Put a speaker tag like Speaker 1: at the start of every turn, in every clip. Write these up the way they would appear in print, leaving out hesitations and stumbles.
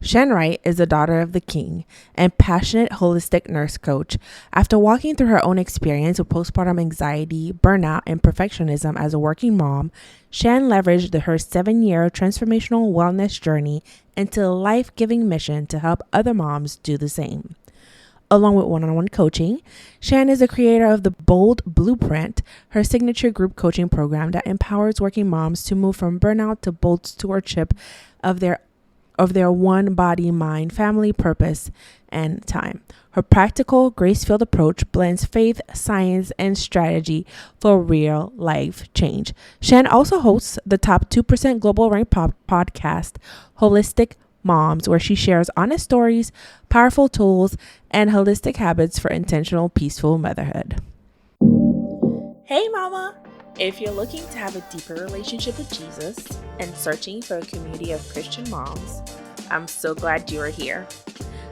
Speaker 1: Shan Wright is the daughter of the king and passionate holistic nurse coach. After walking through her own experience with postpartum anxiety, burnout, and perfectionism as a working mom, Shan leveraged her 7-year transformational wellness journey into a life-giving mission to help other moms do the same. Along with one-on-one coaching, Shan is the creator of the Bold Blueprint, her signature group coaching program that empowers working moms to move from burnout to bold stewardship of their one body, mind, family, purpose, and time. Her practical, grace-filled approach blends faith, science, and strategy for real life change. Shan also hosts the top 2% global ranked podcast, Holistic Moms, where she shares honest stories, powerful tools, and holistic habits for intentional, peaceful motherhood. Hey, Mama! If you're looking to have a deeper relationship with Jesus and searching for a community of Christian moms, I'm so glad you are here.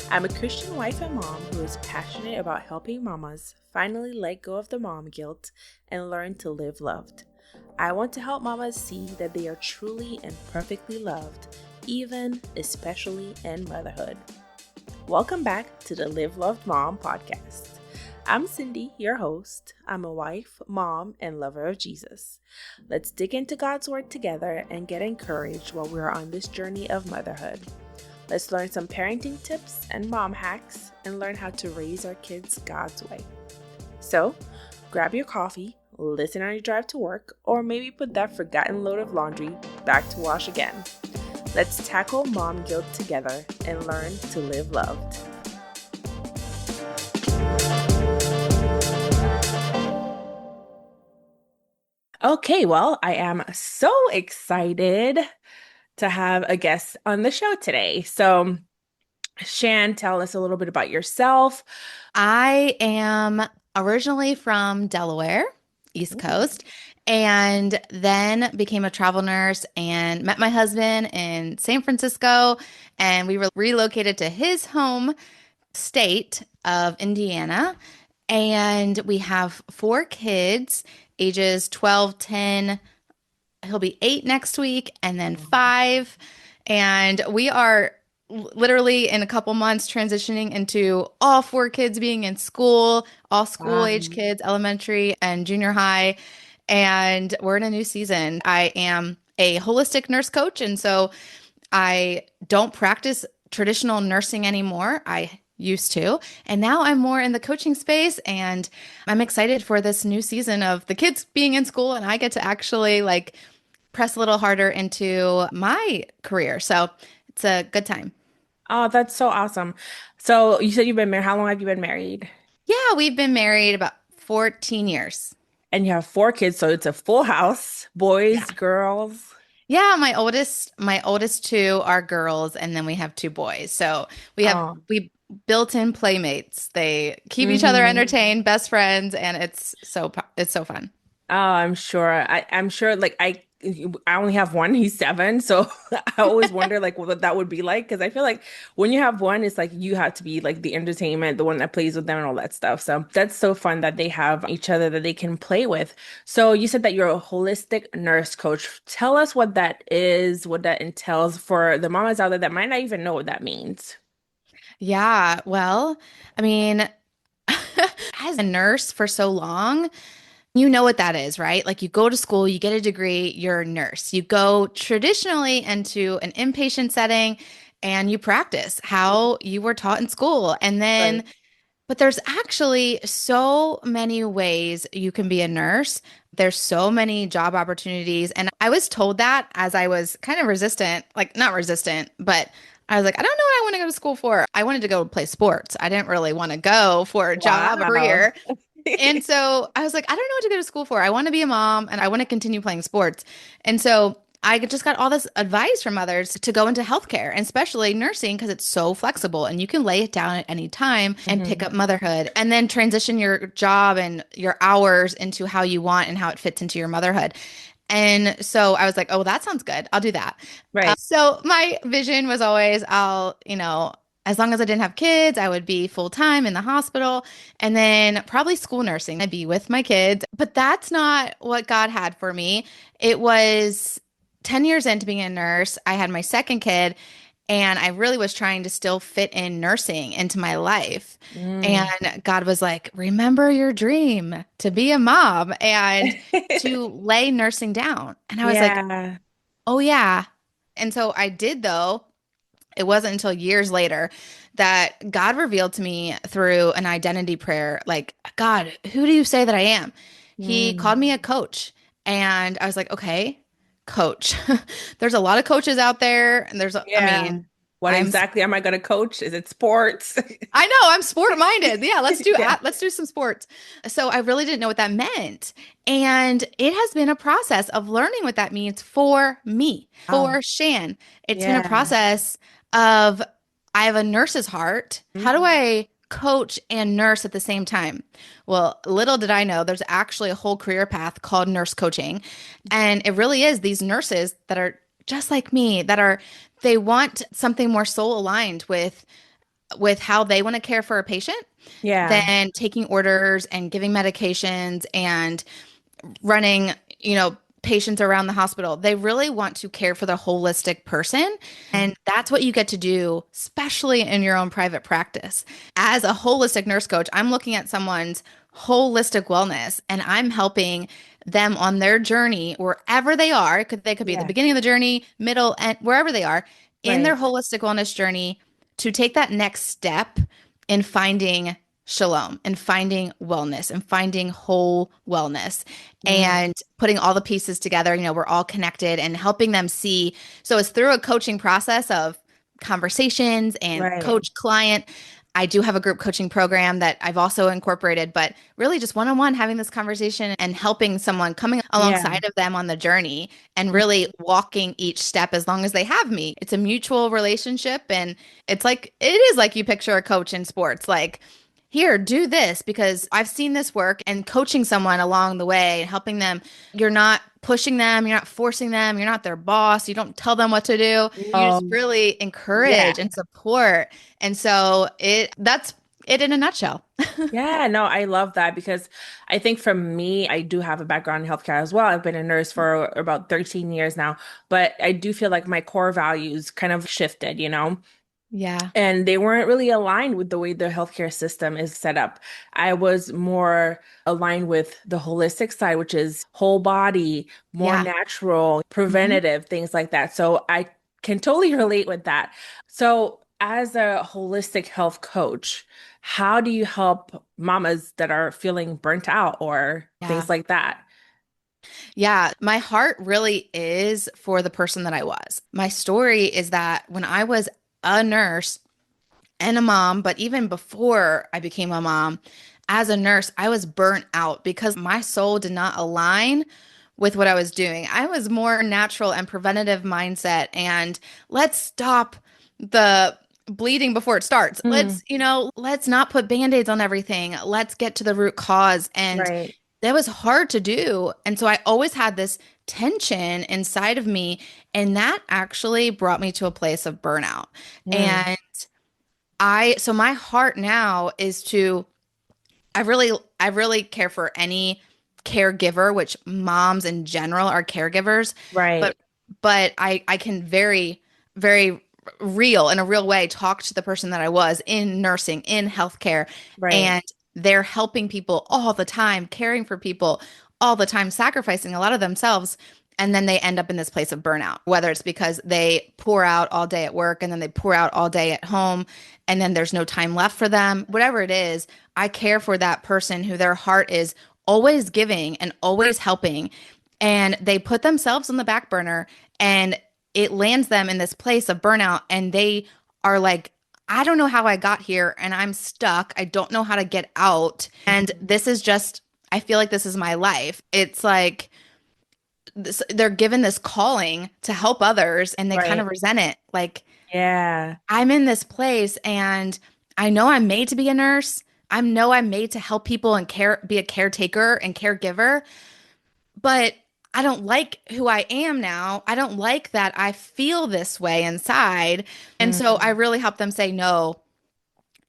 Speaker 1: I'm a Christian wife and mom who is passionate about helping mamas finally let go of the mom guilt and learn to live loved. I want to help mamas see that they are truly and perfectly loved, even, especially in motherhood. Welcome back to the Live Loved Mom podcast. I'm Cindy, your host. I'm a wife, mom, and lover of Jesus. Let's dig into God's Word together and get encouraged while we're on this journey of motherhood. Let's learn some parenting tips and mom hacks and learn how to raise our kids God's way. So, grab your coffee, listen on your drive to work, or maybe put that forgotten load of laundry back to wash again. Let's tackle mom guilt together and learn to live loved. Okay, well, I am so excited to have a guest on the show today. So, Shan, tell us a little bit about yourself.
Speaker 2: I am originally from Delaware, East Coast, and then became a travel nurse and met my husband in San Francisco, and we were relocated to his home state of Indiana. And we have 4 kids, ages 12, 10, he'll be 8 next week, and then 5. And we are literally in a couple months transitioning into all 4 kids being in school, all school age kids, elementary and junior high. And we're in a new season. I am a holistic nurse coach, and so I don't practice traditional nursing anymore. I used to. And now I'm more in the coaching space, and I'm excited for this new season of the kids being in school, and I get to actually press a little harder into my career. So it's a good time.
Speaker 1: Oh, that's so awesome. So, you said you've been married. How long have you been married?
Speaker 2: Yeah, we've been married about 14 years.
Speaker 1: And you have 4 kids, so it's a full house, boys,
Speaker 2: Yeah.
Speaker 1: girls.
Speaker 2: Yeah, my oldest 2 are girls, and then we have 2 boys. So
Speaker 1: Oh,
Speaker 2: we built in playmates. They keep each other
Speaker 1: mm-hmm.
Speaker 2: entertained, best friends, and it's so fun.
Speaker 1: Oh, I'm sure. I'm sure. I only have one. He's 7, so I always wonder what that would be like. Because I feel like when you have one, it's like you have to be like the entertainment, the one that plays with them and all that stuff. So that's so fun that they have each other that they can play with. So you said that you're a holistic nurse coach. Tell us what that is, what that entails for the mamas out there that might not even know what that means.
Speaker 2: Yeah, well, I mean, as a nurse for so long, you know what that is, right? Like you go to school, you get a degree, you're a nurse. You go traditionally into an inpatient setting and you practice how you were taught in school. And
Speaker 1: Right.
Speaker 2: then, but there's actually so many ways you can be a nurse. There's so many job opportunities. And I was told that as I was kind of resistant, like not resistant, but I was like, I don't know what I want to go to school for. I wanted to go play sports. I didn't really want to go for a job, a
Speaker 1: Wow.
Speaker 2: career. And so I was like, I don't know what to go to school for. I want to be a mom and I want to continue playing sports. And so I just got all this advice from others to go into healthcare and especially nursing because it's so flexible and you can lay it down at any time and pick
Speaker 1: Mhm.
Speaker 2: up motherhood and then transition your job and your hours into how you want and how it fits into your motherhood. And so I was like, oh, that sounds good. I'll do that.
Speaker 1: Right.
Speaker 2: So my vision was always as long as I didn't have kids, I would be full time in the hospital and then probably school nursing. I'd be with my kids. But that's not what God had for me. It was 10 years into being a nurse. I had my second kid And I really was trying to still fit in nursing into my life.
Speaker 1: Mm.
Speaker 2: And God was like, remember your dream to be a mom and to lay nursing down. And I was like,
Speaker 1: Yeah.
Speaker 2: oh, yeah. And so I did, though. It wasn't until years later that God revealed to me through an identity prayer, like, God, who do you say that I am? He
Speaker 1: Mm.
Speaker 2: called me a coach. And I was like, okay, coach. There's a lot of coaches out there. And I
Speaker 1: Yeah.
Speaker 2: mean,
Speaker 1: What
Speaker 2: I'm
Speaker 1: exactly am I going to coach? Is it sports?
Speaker 2: I know I'm sport minded. Yeah,
Speaker 1: Yeah.
Speaker 2: let's do some sports. So I really didn't know what that meant. And it has been a process of learning what that means for me,
Speaker 1: Oh,
Speaker 2: for Shan. It's been a
Speaker 1: yeah.
Speaker 2: process of I have a nurse's heart. How do
Speaker 1: Mhm.
Speaker 2: I coach and nurse at the same time? Well, little did I know there's actually a whole career path called nurse coaching. And it really is these nurses that are just like me, they want something more soul aligned with how they want to care for a patient
Speaker 1: Yeah.
Speaker 2: than taking orders and giving medications and running, patients around the hospital. They really want to care for the holistic person. And that's what you get to do, especially in your own private practice. As a holistic nurse coach, I'm looking at someone's holistic wellness and I'm helping them on their journey wherever they are. They could be at the
Speaker 1: Yeah.
Speaker 2: beginning of the journey, middle, and wherever they are in their
Speaker 1: Right.
Speaker 2: holistic wellness journey to take that next step in finding shalom and finding wellness and finding whole wellness
Speaker 1: Mm.
Speaker 2: and putting all the pieces together. We're all connected and helping them see. So it's through a coaching process of conversations and
Speaker 1: Right.
Speaker 2: coach client. I do have a group coaching program that I've also incorporated, but really just one on one having this conversation and helping someone coming
Speaker 1: Yeah.
Speaker 2: alongside of them on the journey and really walking each step as long as they have me. It's a mutual relationship. And it is like you picture a coach in sports. Like, here, do this because I've seen this work and coaching someone along the way and helping them. You're not pushing them, you're not forcing them, you're not their boss, you don't tell them what to do. You just
Speaker 1: Um,
Speaker 2: really
Speaker 1: yeah.
Speaker 2: encourage and support. And so that's it in a nutshell.
Speaker 1: Yeah, no, I love that because I think for me, I do have a background in healthcare as well. I've been a nurse for about 13 years now, but I do feel like my core values kind of shifted,
Speaker 2: Yeah.
Speaker 1: and they weren't really aligned with the way the healthcare system is set up. I was more aligned with the holistic side, which is whole body, more
Speaker 2: Yeah.
Speaker 1: natural,
Speaker 2: Hmm.
Speaker 1: preventative, things like that. So I can totally relate with that. So, as a holistic health coach, how do you help mamas that are feeling burnt out or
Speaker 2: Yeah.
Speaker 1: things like that?
Speaker 2: Yeah. My heart really is for the person that I was. My story is that when I was a nurse, and a mom, but even before I became a mom, as a nurse, I was burnt out because my soul did not align with what I was doing. I was more natural and preventative mindset and let's stop the bleeding before it starts.
Speaker 1: Mm,
Speaker 2: Let's not put band-aids on everything. Let's get to the root cause. And
Speaker 1: right.
Speaker 2: that was hard to do. And so I always had this tension inside of me. And that actually brought me to a place of burnout.
Speaker 1: Mm,
Speaker 2: And so my heart now is to, I really care for any caregiver, which moms in general are caregivers, but,
Speaker 1: right.
Speaker 2: I can very real in a real way talk to the person that I was in nursing, in healthcare,
Speaker 1: Right.
Speaker 2: and they're helping people all the time, caring for people all the time, sacrificing a lot of themselves. And then they end up in this place of burnout, whether it's because they pour out all day at work and then they pour out all day at home and then there's no time left for them. Whatever it is, I care for that person who their heart is always giving and always helping. And they put themselves on the back burner and it lands them in this place of burnout. And they are like, I don't know how I got here and I'm stuck. I don't know how to get out. And this is just, I feel like this is my life. It's like, they're given this calling to help others and they kind of
Speaker 1: Right.
Speaker 2: resent it. Like,
Speaker 1: Yeah.
Speaker 2: I'm in this place and I know I'm made to be a nurse. I know I'm made to help people and be a caretaker and caregiver, but I don't like who I am now. I don't like that I feel this way inside. And so I
Speaker 1: Mm,
Speaker 2: really help them say, no,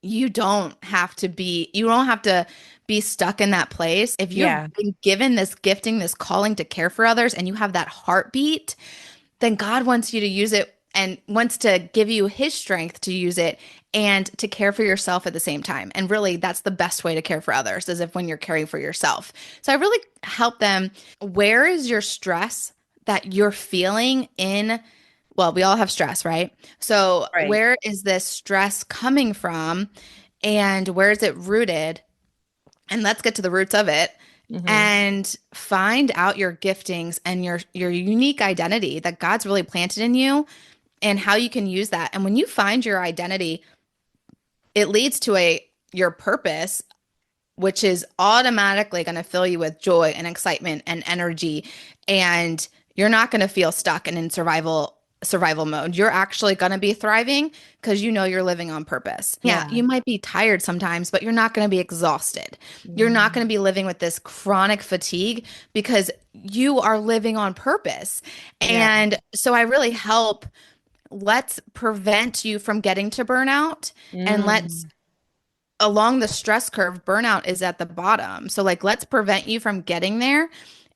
Speaker 2: you don't have to be stuck in that place. If you've
Speaker 1: yeah.
Speaker 2: been given this gifting, this calling to care for others, and you have that heartbeat, then God wants you to use it and wants to give you his strength to use it and to care for yourself at the same time. And really, that's the best way to care for others, is if when you're caring for yourself. So I really help them. Where is your stress that you're feeling in? Well, we all have stress, right? So
Speaker 1: Right.
Speaker 2: where is this stress coming from, and where is it rooted? And let's get to the roots of it
Speaker 1: Mm-hmm.
Speaker 2: and find out your giftings and your unique identity that God's really planted in you and how you can use that. And when you find your identity, it leads to a your purpose, which is automatically going to fill you with joy and excitement and energy, and you're not going to feel stuck and in survival mode. You're actually going to be thriving because you know you're living on purpose. Yeah,
Speaker 1: Yeah.
Speaker 2: you might be tired sometimes, but you're not going to be exhausted. You're not
Speaker 1: Mm.
Speaker 2: going to be living with this chronic fatigue because you are living on purpose.
Speaker 1: Yeah.
Speaker 2: And so I really help, let's prevent you from getting to burnout, and let's,
Speaker 1: Mm.
Speaker 2: along the stress curve, burnout is at the bottom. So like let's prevent you from getting there.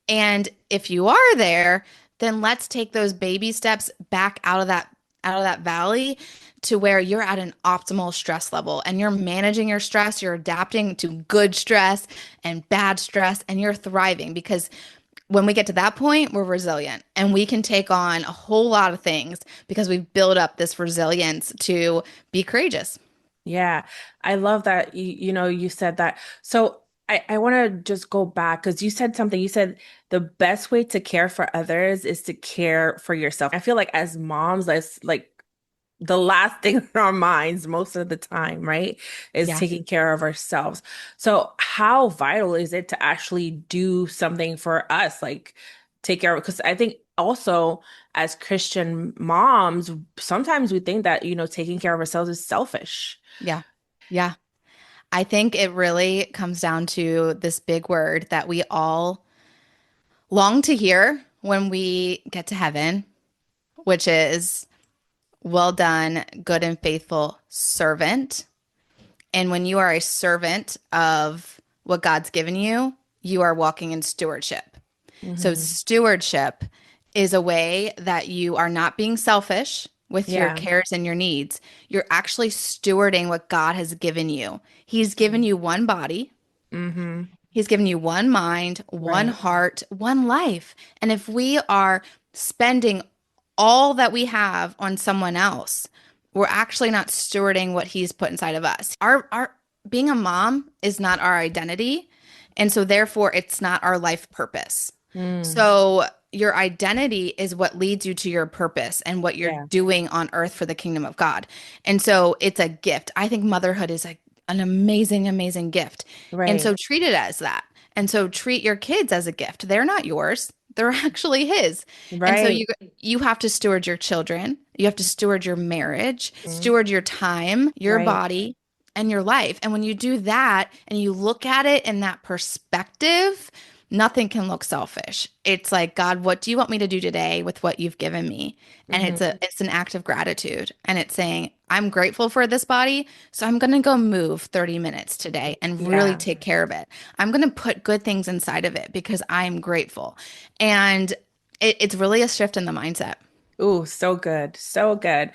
Speaker 2: And if you are there, then let's take those baby steps back out of that valley to where you're at an optimal stress level and you're managing your stress, you're adapting to good stress and bad stress, and you're thriving because when we get to that point, we're resilient and we can take on a whole lot of things because we've built up this resilience to be courageous.
Speaker 1: Yeah, I love that you said that. So I want to just go back because you said something. You said the best way to care for others is to care for yourself. I feel like as moms, that's like the last thing in our minds most of the time, right? Is
Speaker 2: Yeah.
Speaker 1: taking care of ourselves. So how vital is it to actually do something for us, like take care of, because I think also as Christian moms, sometimes we think that, taking care of ourselves is selfish.
Speaker 2: Yeah. Yeah. I think it really comes down to this big word that we all long to hear when we get to heaven, which is, well done, good and faithful servant. And when you are a servant of what God's given you, you are walking in stewardship. So,
Speaker 1: Hmm.
Speaker 2: stewardship is a way that you are not being selfish with your
Speaker 1: Yeah.
Speaker 2: cares and your needs. You're actually stewarding what God has given you. He's given you one body,
Speaker 1: Hmm.
Speaker 2: He's given you one mind, one
Speaker 1: Right.
Speaker 2: heart, one life. And if we are spending all that we have on someone else, we're actually not stewarding what he's put inside of us. Our being a mom is not our identity, and so therefore it's not our life purpose.
Speaker 1: Mm.
Speaker 2: So your identity is what leads you to your purpose and what you're
Speaker 1: Yeah.
Speaker 2: doing on earth for the kingdom of God. And so it's a gift. I think motherhood is an amazing, amazing gift. And so
Speaker 1: Right.
Speaker 2: treat it as that. And so treat your kids as a gift. They're not yours. They're actually his. And so you
Speaker 1: Right.
Speaker 2: you have to steward your children. You have to steward your marriage,
Speaker 1: Mm.
Speaker 2: steward your time, your
Speaker 1: Right.
Speaker 2: body, and your life. And when you do that and you look at it in that perspective, nothing can look selfish. It's like, God, what do you want me to do today with what you've given me? And
Speaker 1: Hmm.
Speaker 2: it's an act of gratitude. And it's saying, I'm grateful for this body, so I'm going to go move 30 minutes today and really
Speaker 1: Yeah.
Speaker 2: take care of it. I'm going to put good things inside of it because I'm grateful. And it's really a shift in the mindset.
Speaker 1: Ooh, so good. So good.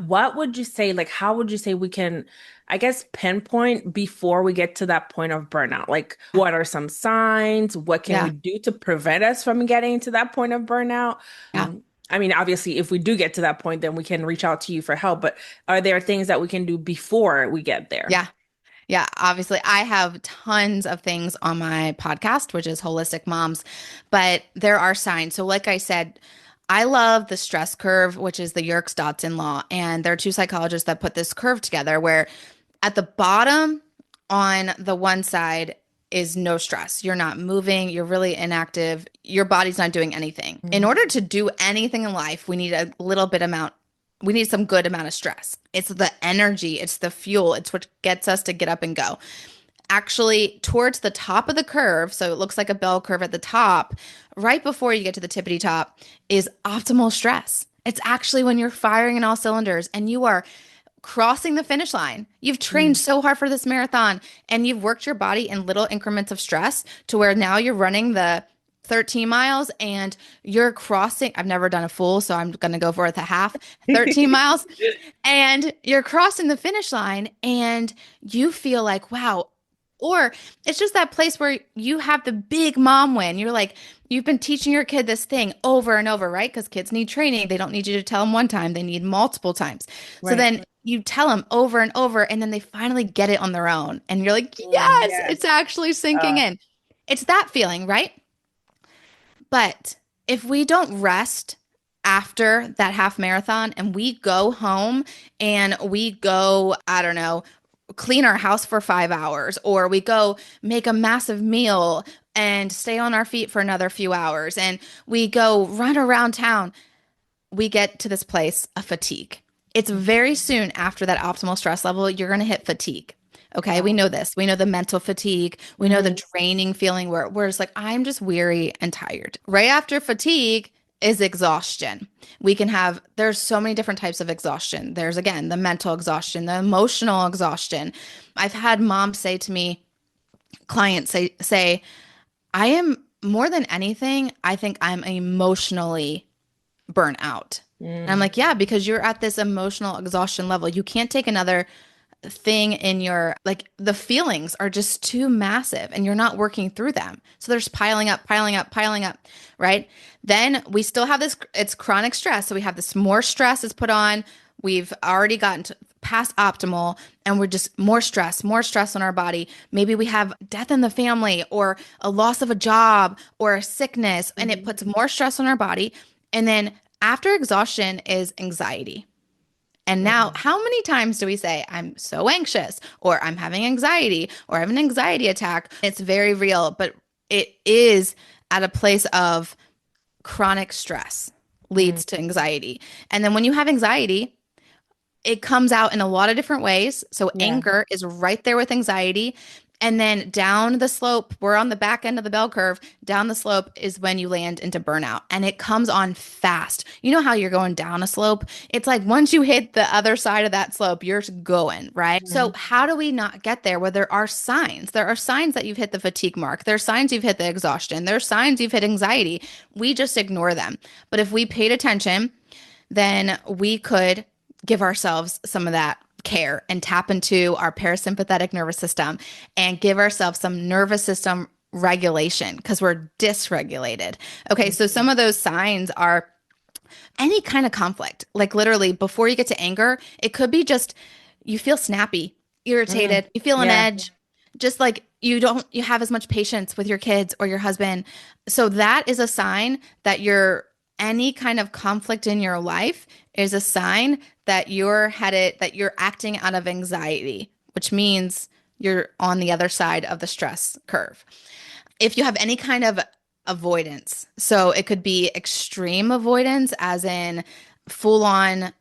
Speaker 1: What would you say, like, how would you say we can, I guess, pinpoint before we get to that point of burnout? Like, what are some signs? What can we
Speaker 2: Yeah.
Speaker 1: do to prevent us from getting to that point of burnout?
Speaker 2: Yeah.
Speaker 1: I mean, obviously, if we do get to that point, then we can reach out to you for help. But are there things that we can do before we get there?
Speaker 2: Yeah. Yeah, obviously, I have tons of things on my podcast, which is Holistic Moms, but there are signs. So, like I said, I love the stress curve, which is the Yerkes Dodson law. And there are two psychologists that put this curve together where at the bottom on the one side is no stress. You're not moving, you're really inactive, your body's not doing anything. In
Speaker 1: Mm.
Speaker 2: order to do anything in life, we need some good amount of stress. It's the energy, it's the fuel, it's what gets us to get up and go. Actually, towards the top of the curve, so it looks like a bell curve at the top, right before you get to the tippity top, is optimal stress. It's actually when you're firing in all cylinders and you are crossing the finish line. You've trained
Speaker 1: Mm.
Speaker 2: so hard for this marathon and you've worked your body in little increments of stress to where now you're running the 13 miles and you're crossing, I've never done a full, so I'm going to go for it a half, 13 miles, and you're crossing the finish line and you feel like, wow. Or it's just that place where you have the big mom win. You're like, you've been teaching your kid this thing over and over, right? Because kids need training. They don't need you to tell them one time, they need multiple times. So
Speaker 1: Right.
Speaker 2: then you tell them over and over, and then they finally get it on their own. And you're like,
Speaker 1: Mm,
Speaker 2: yes,
Speaker 1: yes.
Speaker 2: it's actually sinking
Speaker 1: Uh,
Speaker 2: in. It's that feeling, right? But if we don't rest after that half marathon and we go home and we go, I don't know, clean our house for 5 hours, or we go make a massive meal and stay on our feet for another few hours, and we go run around town, we get to this place of fatigue. It's very soon after that optimal stress level, you're going to hit fatigue. Okay, we
Speaker 1: wow.
Speaker 2: know this. We know the mental fatigue. We know the
Speaker 1: Mhm.
Speaker 2: draining feeling where it's like, I'm just weary and tired. Right after fatigue is exhaustion. We can have, there's so many different types of exhaustion. There's, again, the mental exhaustion, the emotional exhaustion. I've had moms say to me, clients say, I am more than anything, I think I'm emotionally burnt out. And I'm
Speaker 1: Mm.
Speaker 2: like, yeah, because you're at this emotional exhaustion level. You can't take another thing in your, like, the feelings are just too massive and you're not working through them. So they're just piling up, piling up, piling up, right? Then we still have this, it's chronic stress. So we have this more stress is put on. We've already gotten to past optimal and we're just more stress on our body. Maybe we have death in the family or a loss of a job or a sickness, and it
Speaker 1: Mhm.
Speaker 2: puts more stress on our body. And then after exhaustion is anxiety. And now,
Speaker 1: Mhm.
Speaker 2: how many times do we say, I'm so anxious, or I'm having anxiety, or I have an anxiety attack? It's very real, but it is at a place of chronic stress
Speaker 1: Mm.
Speaker 2: leads to anxiety. And then when you have anxiety, it comes out in a lot of different ways. So
Speaker 1: Yeah.
Speaker 2: anger is right there with anxiety. And then down the slope, we're on the back end of the bell curve. Down the slope is when you land into burnout, and it comes on fast. You know how you're going down a slope? It's like once you hit the other side of that slope, you're going, right? So
Speaker 1: Mhm.
Speaker 2: how do we not get there where there are signs? There are signs that you've hit the fatigue mark. There are signs you've hit the exhaustion. There are signs you've hit anxiety. We just ignore them. But if we paid attention, then we could give ourselves some of that care and tap into our parasympathetic nervous system and give ourselves some nervous system regulation because we're dysregulated. Okay, so
Speaker 1: Mhm.
Speaker 2: some of those signs are any kind of conflict. Like literally, before you get to anger, it could be just you feel snappy,
Speaker 1: Mm.
Speaker 2: irritated, you feel an
Speaker 1: Yeah.
Speaker 2: edge, just like you have as much patience with your kids or your husband. So that is a sign that you're any kind of conflict in your life is a sign that you're acting out of anxiety, which means you're on the other side of the stress curve. If you have any kind of avoidance, so it could be extreme avoidance, as in full on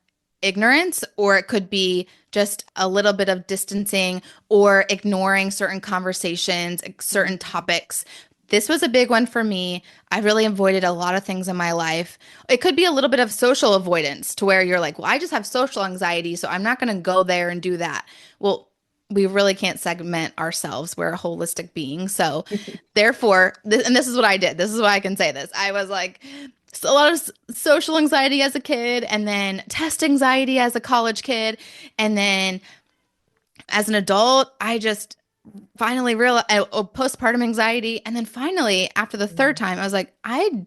Speaker 2: ignorance, or it could be just a little bit of distancing or ignoring certain conversations, certain
Speaker 1: Mhm.
Speaker 2: topics. This was a big one for me. I really avoided a lot of things in my life. It could be a little bit of social avoidance to where you're like, well, I just have social anxiety, so I'm not going to go there and do that. Well, we really can't segment ourselves. We're a holistic being. So, therefore, and this is what I did. This is why I can say this. I was like, a lot of social anxiety as a kid, and then test anxiety as a college kid. And then as an adult, I just finally realized postpartum anxiety. And then finally, after the third
Speaker 1: Mhm.
Speaker 2: time, I was like, I'm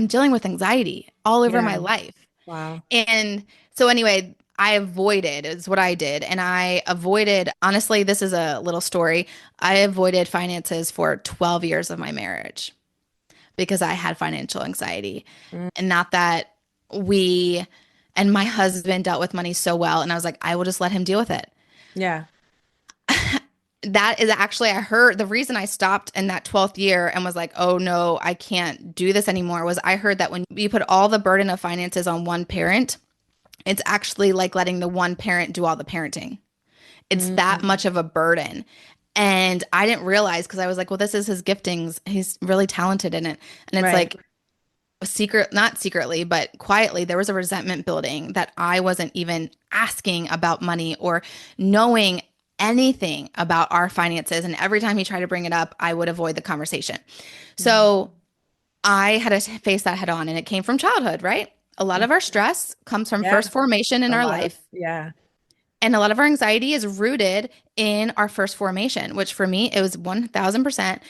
Speaker 2: dealing with anxiety all over my
Speaker 1: Yeah.
Speaker 2: life.
Speaker 1: Wow.
Speaker 2: And so anyway, I avoided is what I did. And I avoided, honestly, this is a little story. I avoided finances for 12 years of my marriage because I had financial anxiety.
Speaker 1: Mm.
Speaker 2: And not that we and my husband dealt with money so well. And I was like, I will just let him deal with it.
Speaker 1: Yeah.
Speaker 2: That is actually, I heard the reason I stopped in that 12th year and was like, oh no, I can't do this anymore was I heard that when you put all the burden of finances on one parent, it's actually like letting the one parent do all the parenting. It's that
Speaker 1: Mm.
Speaker 2: much of a burden. And I didn't realize because I was like, well, this is his giftings. He's really talented in it. And it's
Speaker 1: Right.
Speaker 2: like not secretly, but quietly, there was a resentment building that I wasn't even asking about money or knowing anything about our finances. And every time he tried to bring it up, I would avoid the conversation.
Speaker 1: Mhm.
Speaker 2: So I had to face that head on, and it came from childhood, right? A lot of our stress comes from
Speaker 1: Yeah,
Speaker 2: first formation in
Speaker 1: a
Speaker 2: our
Speaker 1: lot of,
Speaker 2: life,
Speaker 1: yeah.
Speaker 2: and a lot of our anxiety is rooted in our first formation, which for me, it was 1000%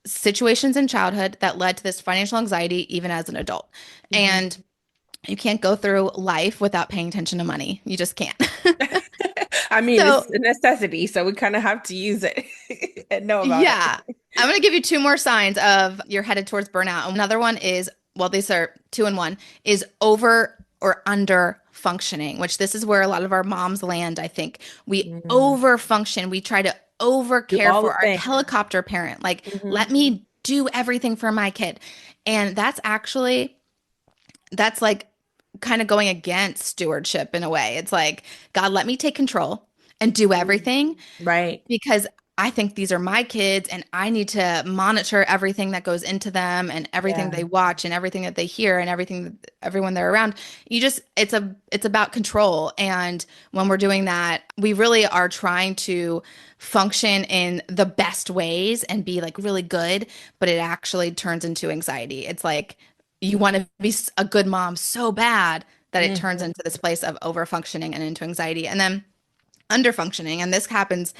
Speaker 2: situations in childhood that led to this financial anxiety, even as an adult. And
Speaker 1: Mhm.
Speaker 2: you can't go through life without paying attention to money. You just can't.
Speaker 1: I mean, it's
Speaker 2: So,
Speaker 1: a necessity, so we kind of have to use it and know about it.
Speaker 2: yeah, I'm going to give you two more signs of you're headed towards burnout. Another one is, well, these are two in one, is over or under functioning, which this is where a lot of our moms land, I think. We
Speaker 1: Mm.
Speaker 2: over function. We try to over
Speaker 1: Do
Speaker 2: care
Speaker 1: all
Speaker 2: for
Speaker 1: the
Speaker 2: our
Speaker 1: things.
Speaker 2: helicopter parent. Like, let
Speaker 1: Hmm.
Speaker 2: me do everything for my kid. And that's like kind of going against stewardship in a way. It's like, God, let me take control and do everything
Speaker 1: Right.
Speaker 2: because I think these are my kids and I need to monitor everything that goes into them and everything
Speaker 1: Yeah.
Speaker 2: they watch and everything that they hear and everyone they're around. It's about control. And when we're doing that, we really are trying to function in the best ways and be like really good, but it actually turns into anxiety. It's like you want to be a good mom so bad that it turns
Speaker 1: Hmm.
Speaker 2: into this place of over functioning and into anxiety. And then under functioning. And this happens,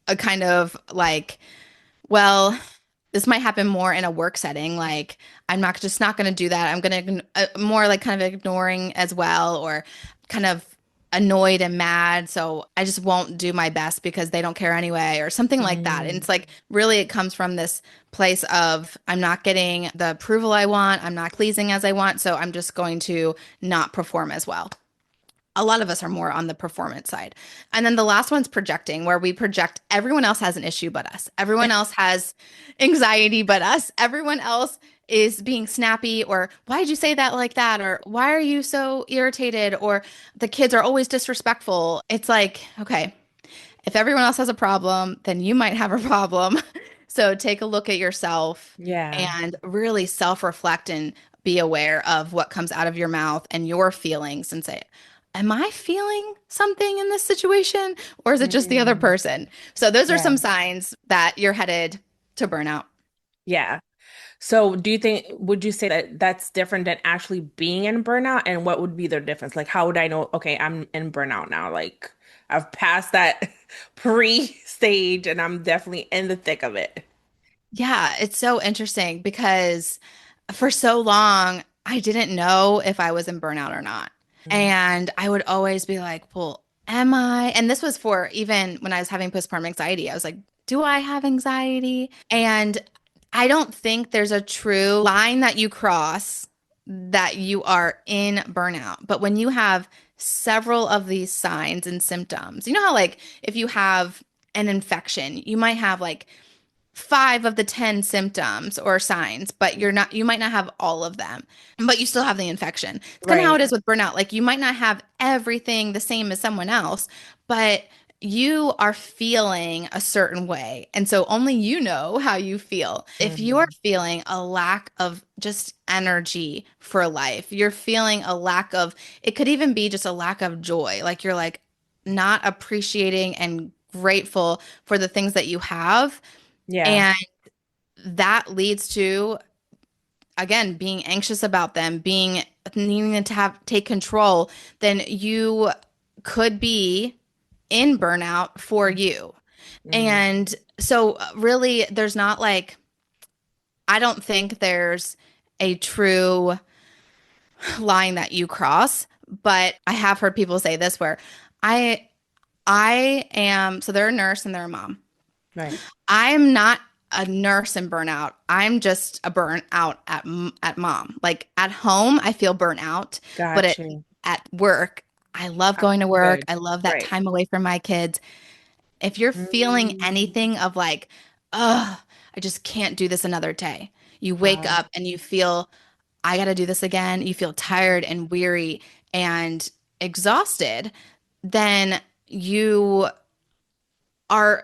Speaker 2: a kind of like, well, this might happen more in a work setting. Like, I'm not going to do that. I'm going to more like kind of ignoring as well, or kind of annoyed and mad. So I just won't do my best because they don't care anyway, or something like that. And
Speaker 1: Mm.
Speaker 2: it's like, really, it comes from this place of I'm not getting the approval I want. I'm not pleasing as I want. So I'm just going to not perform as well. A lot of us are more on the performance side. And then the last one's projecting, where we project everyone else has an issue but us. Everyone else has anxiety but us. Everyone else is being snappy, or why did you say that like that? Or why are you so irritated? Or the kids are always disrespectful. It's like, okay, if everyone else has a problem, then you might have a problem. So take a look at yourself
Speaker 1: Yeah.
Speaker 2: and really self-reflect and be aware of what comes out of your mouth and your feelings and say, am I feeling something in this situation or is it just the other
Speaker 1: Mm.
Speaker 2: person? So those are
Speaker 1: Yeah.
Speaker 2: some signs that you're headed to burnout.
Speaker 1: Yeah. So would you say that that's different than actually being in burnout? And what would be the difference? Like, how would I know, okay, I'm in burnout now? Like, I've passed that pre-stage and I'm definitely in the thick of it.
Speaker 2: Yeah, it's so interesting because for so long, I didn't know if I was in burnout or not.
Speaker 1: Mm.
Speaker 2: And I would always be like, well, am I? And this was for even when I was having postpartum anxiety. I was like, do I have anxiety? And I don't think there's a true line that you cross that you are in burnout. But when you have several of these signs and symptoms, you know how, like, if you have an infection, you might have like five of the 10 symptoms or signs, but you might not have all of them, but you still have the infection. It's kind of how it
Speaker 1: Right.
Speaker 2: is with burnout. Like, you might not have everything the same as someone else, but you are feeling a certain way. And so only you know how you feel. If you're
Speaker 1: Mm.
Speaker 2: feeling a lack of just energy for life, you're feeling a lack of, it could even be just a lack of joy. Like, you're like not appreciating and grateful for the things that you have,
Speaker 1: Yeah.
Speaker 2: and that leads to, again, being anxious about them, being needing to have take control, then you could be in burnout for you.
Speaker 1: Mm.
Speaker 2: And so really there's not like, I don't think there's a true line that you cross, but I have heard people say this where I I am, so they're a nurse and they're a mom.
Speaker 1: Right.
Speaker 2: I'm not a nurse in burnout. I'm just a burnout at mom. Like, at home, I feel burnout, but
Speaker 1: Got you.
Speaker 2: at work, I love
Speaker 1: Ah,
Speaker 2: going to work.
Speaker 1: good.
Speaker 2: I love that
Speaker 1: Right.
Speaker 2: time away from my kids. If you're feeling
Speaker 1: Mm.
Speaker 2: anything of like, ugh, I just can't do this another day. You wake
Speaker 1: Uh,
Speaker 2: up and you feel, I got to do this again. You feel tired and weary and exhausted, then you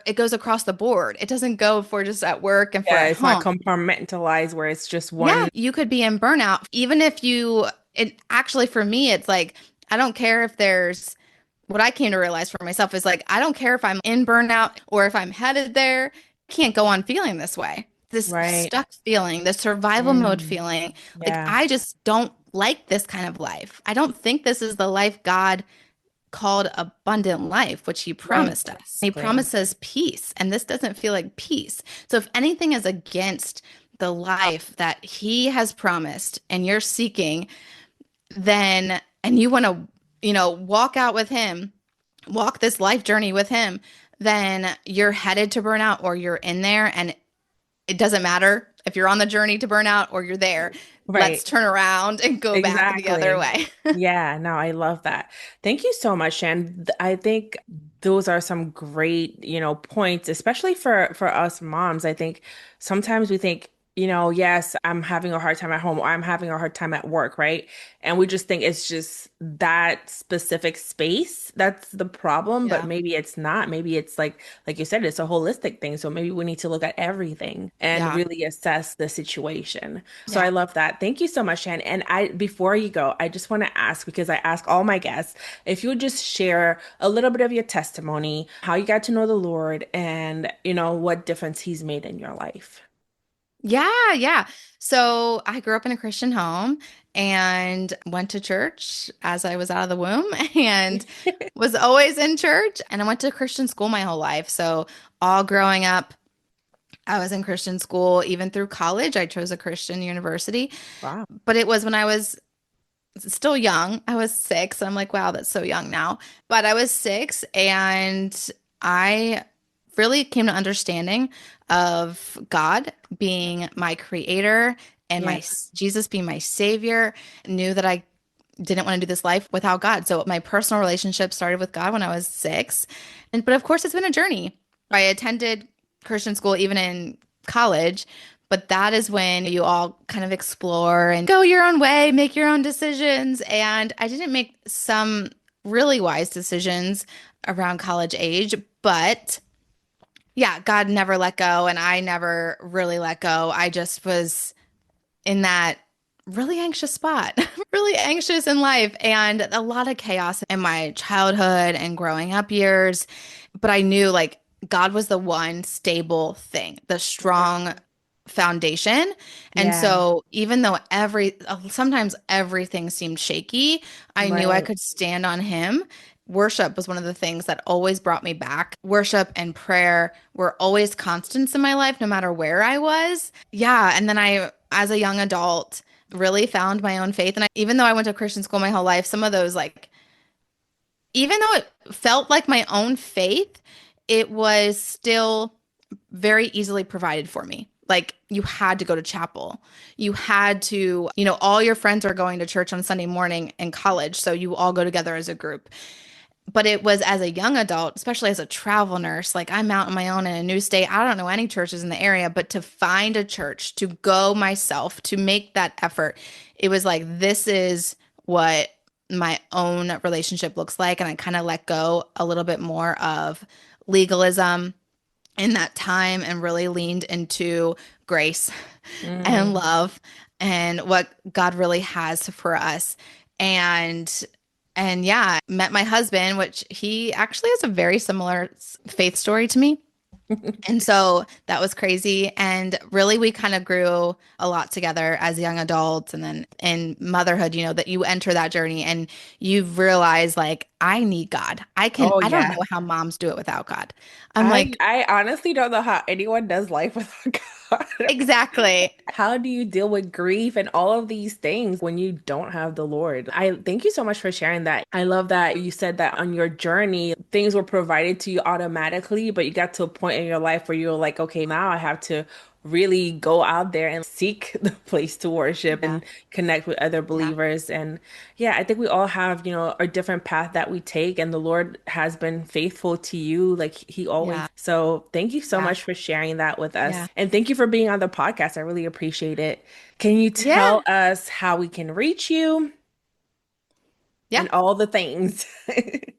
Speaker 2: it goes across the board. It doesn't go for just at work and for
Speaker 1: yeah,
Speaker 2: at
Speaker 1: it's not
Speaker 2: home.
Speaker 1: compartmentalized where it's just
Speaker 2: Yeah,
Speaker 1: one.
Speaker 2: you could be in burnout. Even if it actually, for me, it's like, I don't care if there's, what I came to realize for myself is like, I don't care if I'm in burnout or if I'm headed there. I can't go on feeling this way. this
Speaker 1: Right.
Speaker 2: stuck feeling, the survival mode
Speaker 1: Mm.
Speaker 2: feeling. Like,
Speaker 1: Yeah.
Speaker 2: I just don't like this kind of life. I don't think this is the life God called abundant life, which he
Speaker 1: Right.
Speaker 2: promised us. He
Speaker 1: Exactly.
Speaker 2: promises peace, and this doesn't feel like peace. So if anything is against the life that he has promised and you're seeking, then and you want to, walk out with him, walk this life journey with him, then you're headed to burnout or you're in there and it doesn't matter if you're on the journey to burnout or you're there. Let's
Speaker 1: Right.
Speaker 2: turn around and go back the other
Speaker 1: Exactly.
Speaker 2: way.
Speaker 1: Yeah, no, I love that. Thank you so much, Shan. I think those are some great, points, especially for us moms. I think sometimes we think, yes, I'm having a hard time at home or I'm having a hard time at work, right? And we just think it's just that specific space that's the problem, but
Speaker 2: Yeah.
Speaker 1: maybe it's not. Maybe it's like you said, it's a holistic thing. So maybe we need to look at everything and
Speaker 2: Yeah.
Speaker 1: really assess the situation. So I
Speaker 2: Yeah.
Speaker 1: love that. Thank you so much, Shan. And before you go, I just want to ask, because I ask all my guests, if you would just share a little bit of your testimony, how you got to know the Lord and, what difference he's made in your life.
Speaker 2: Yeah, yeah. So I grew up in a Christian home and went to church as I was out of the womb and was always in church. And I went to Christian school my whole life. So all growing up, I was in Christian school. Even through college, I chose a Christian university.
Speaker 1: Wow.
Speaker 2: But it was when I was still young. I was 6. I'm like, wow, that's so young now. But I was 6 and I really came to understanding of God being my creator and
Speaker 1: Yeah.
Speaker 2: my Jesus being my savior. Knew that I didn't want to do this life without God. So my personal relationship started with God when I was 6. And but of course it's been a journey. I attended Christian school even in college, but that is when you all kind of explore and go your own way, make your own decisions. And I didn't make some really wise decisions around college age, but yeah, God never let go and I never really let go. I just was in that really anxious spot, really anxious in life, and a lot of chaos in my childhood and growing up years. But I knew like God was the one stable thing, the strong foundation. And
Speaker 1: Yeah.
Speaker 2: so even though sometimes everything seemed shaky, I knew I
Speaker 1: Right.
Speaker 2: could stand on him. Worship was one of the things that always brought me back. Worship and prayer were always constants in my life, no matter where I was. Yeah. And then as a young adult, really found my own faith. And even though I went to Christian school my whole life, some of those, like, even though it felt like my own faith, it was still very easily provided for me. Like, you had to go to chapel. You had to, all your friends are going to church on Sunday morning in college. So you all go together as a group. But it was as a young adult, especially as a travel nurse, like I'm out on my own in a new state. I don't know any churches in the area, but to find a church, to go myself, to make that effort, it was like, this is what my own relationship looks like. And I kind of let go a little bit more of legalism in that time and really leaned into grace and
Speaker 1: Mm.
Speaker 2: love and what God really has for us. And yeah, met my husband, which he actually has a very similar faith story to me. And so that was crazy. And really, we kind of grew a lot together as young adults. And then in motherhood, that you enter that journey and you realize, like, I need God.
Speaker 1: Oh,
Speaker 2: I don't
Speaker 1: yeah.
Speaker 2: know how moms do it without God. I'm
Speaker 1: I
Speaker 2: like,
Speaker 1: I honestly don't know how anyone does life without God.
Speaker 2: exactly.
Speaker 1: How do you deal with grief and all of these things when you don't have the Lord? I thank you so much for sharing that. I love that you said that on your journey, things were provided to you automatically, but you got to a point in your life where you were like, okay, now I have to really go out there and seek the place to worship
Speaker 2: Yeah.
Speaker 1: and connect with other
Speaker 2: Yeah.
Speaker 1: believers. And yeah, I think we all have, a different path that we take, and the Lord has been faithful to you like he always.
Speaker 2: Yeah.
Speaker 1: So thank you so
Speaker 2: Yeah.
Speaker 1: much for sharing that with us.
Speaker 2: Yeah.
Speaker 1: And thank you for being on the podcast. I really appreciate it. Can you tell
Speaker 2: Yeah.
Speaker 1: us how we can reach you
Speaker 2: Yeah.
Speaker 1: and all the things?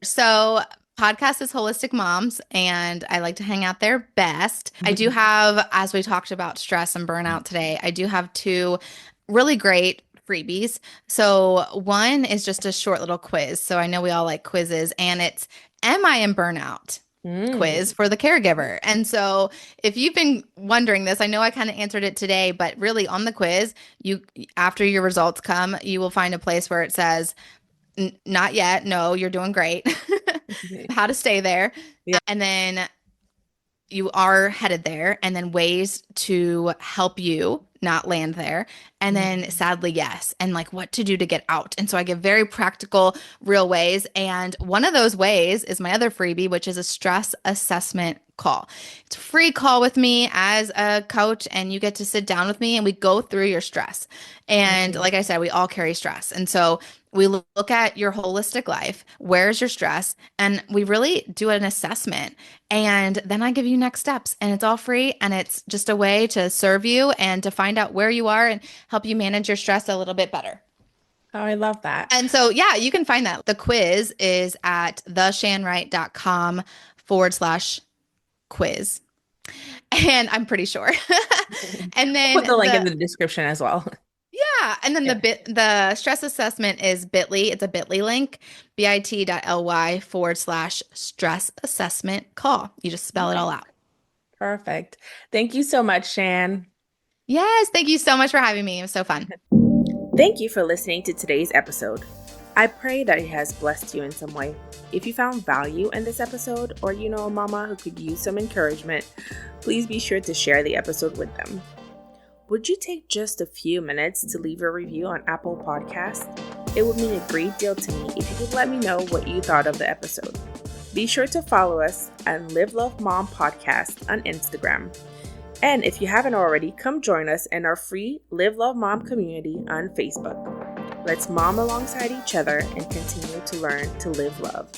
Speaker 2: So, podcast is Holistic Moms, and I like to hang out there best. I do have, as we talked about stress and burnout today, I do have 2 really great freebies. So, one is just a short little quiz. So, I know we all like quizzes, and it's, Am I in burnout? quiz for the caregiver. And so if you've been wondering this, I know I kind of answered it today, but really on the quiz, you after your results come, you will find a place where it says, not yet, no, you're doing great. How to stay there.
Speaker 1: Yeah.
Speaker 2: And then you are headed there, and then ways to help you not land there. And then sadly, yes. And like what to do to get out. And so I give very practical, real ways. And one of those ways is my other freebie, which is a stress assessment call. It's a free call with me as a coach, and you get to sit down with me and we go through your stress. And like I said, we all carry stress. And so we look at your holistic life. Where's your stress? And we really do an assessment. And then I give you next steps, and it's all free. And it's just a way to serve you and to find out where you are and help you manage your stress a little bit better.
Speaker 1: Oh, I love that.
Speaker 2: And so, yeah, you can find that. The quiz is at theshannwright.com/quiz. And I'm pretty sure. And then
Speaker 1: Put the link in the description as well.
Speaker 2: yeah, and then the stress assessment is bit.ly. It's a bit.ly link, bit.ly/stress assessment call. You just spell it all out.
Speaker 1: Perfect. Thank you so much, Shan.
Speaker 2: Yes, thank you so much for having me. It was so fun.
Speaker 1: Thank you for listening to today's episode. I pray that it has blessed you in some way. If you found value in this episode, or you know a mama who could use some encouragement, please be sure to share the episode with them. Would you take just a few minutes to leave a review on Apple Podcasts? It would mean a great deal to me if you could let me know what you thought of the episode. Be sure to follow us at Live Love Mom Podcast on Instagram. And if you haven't already, come join us in our free Live Love Mom community on Facebook. Let's mom alongside each other and continue to learn to live love.